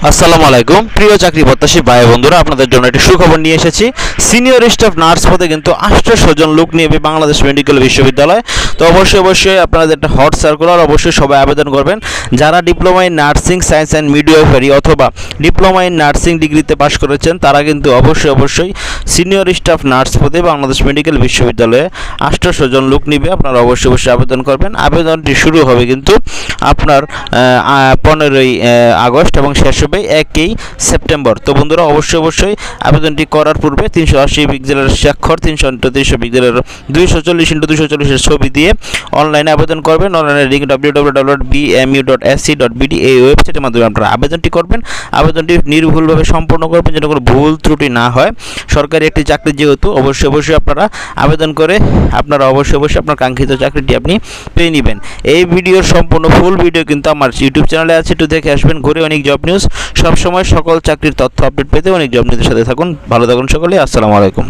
আসসালামু আলাইকুম প্রিয় চাকরি প্রত্যাশী ভাই বন্ধুরা, আপনাদের জন্য একটি সুখবর নিয়ে এসেছি। সিনিয়র স্টাফ নার্স পদে কিন্তু 800 জন লোক নিয়ে বাংলাদেশ মেডিকেল বিশ্ববিদ্যালয়। তো অবশ্যই আপনাদের একটা হট সার্কুলার, অবশ্যই সবাই আবেদন করবেন। যারা diploma in nursing science and midwifery অথবা ডিপ্লোমা ইন নার্সিং ডিগ্রিতে পাশ করেছেন তারা কিন্তু অবশ্যই সিনিয়র স্টাফ নার্স পদে বাংলাদেশ মেডিকেল বিশ্ববিদ্যালয়ে 800 জন লোক নিবে। আপনারা অবশ্যই আবেদন করবেন। আবেদনটি শুরু হবে কিন্তু আপনার 15ই আগস্ট এবং শেষ হবে 1ই সেপ্টেম্বর। তো বন্ধুরা অবশ্যই আবেদনটি করার পূর্বে 380 পিক্সেলের স্বাক্ষর, 330 পিক্সেলের 240x240 ছবি দিয়ে অনলাইনে আবেদন করবেন। অনলাইনে লিঙ্ক www.bmu.ac.bd এই ওয়েবসাইটের মাধ্যমে আপনারা আবেদনটি করবেন। আবেদনটি নির্ভুলভাবে সম্পন্ন করবেন যেন কোনো ভুল ত্রুটি না হয়। সরকারি একটি চাকরি যেহেতু অবশ্যই আপনারা আবেদন করে আপনারা অবশ্যই আপনার কাঙ্ক্ষিত চাকরিটি আপনি পেয়ে নেবেন। এই ভিডিওর সম্পূর্ণ ফুল ভিডিও কিন্তু আমার ইউটিউব চ্যানেলে আছে, একটু দেখে আসবেন। ঘুরে অনেক জব নিউজ, সবসময় সকল চাকরির তথ্য আপডেট পেতে অনেক জব নিউজের সাথে থাকুন। ভালো থাকুন সকলে। আসসালামু আলাইকুম।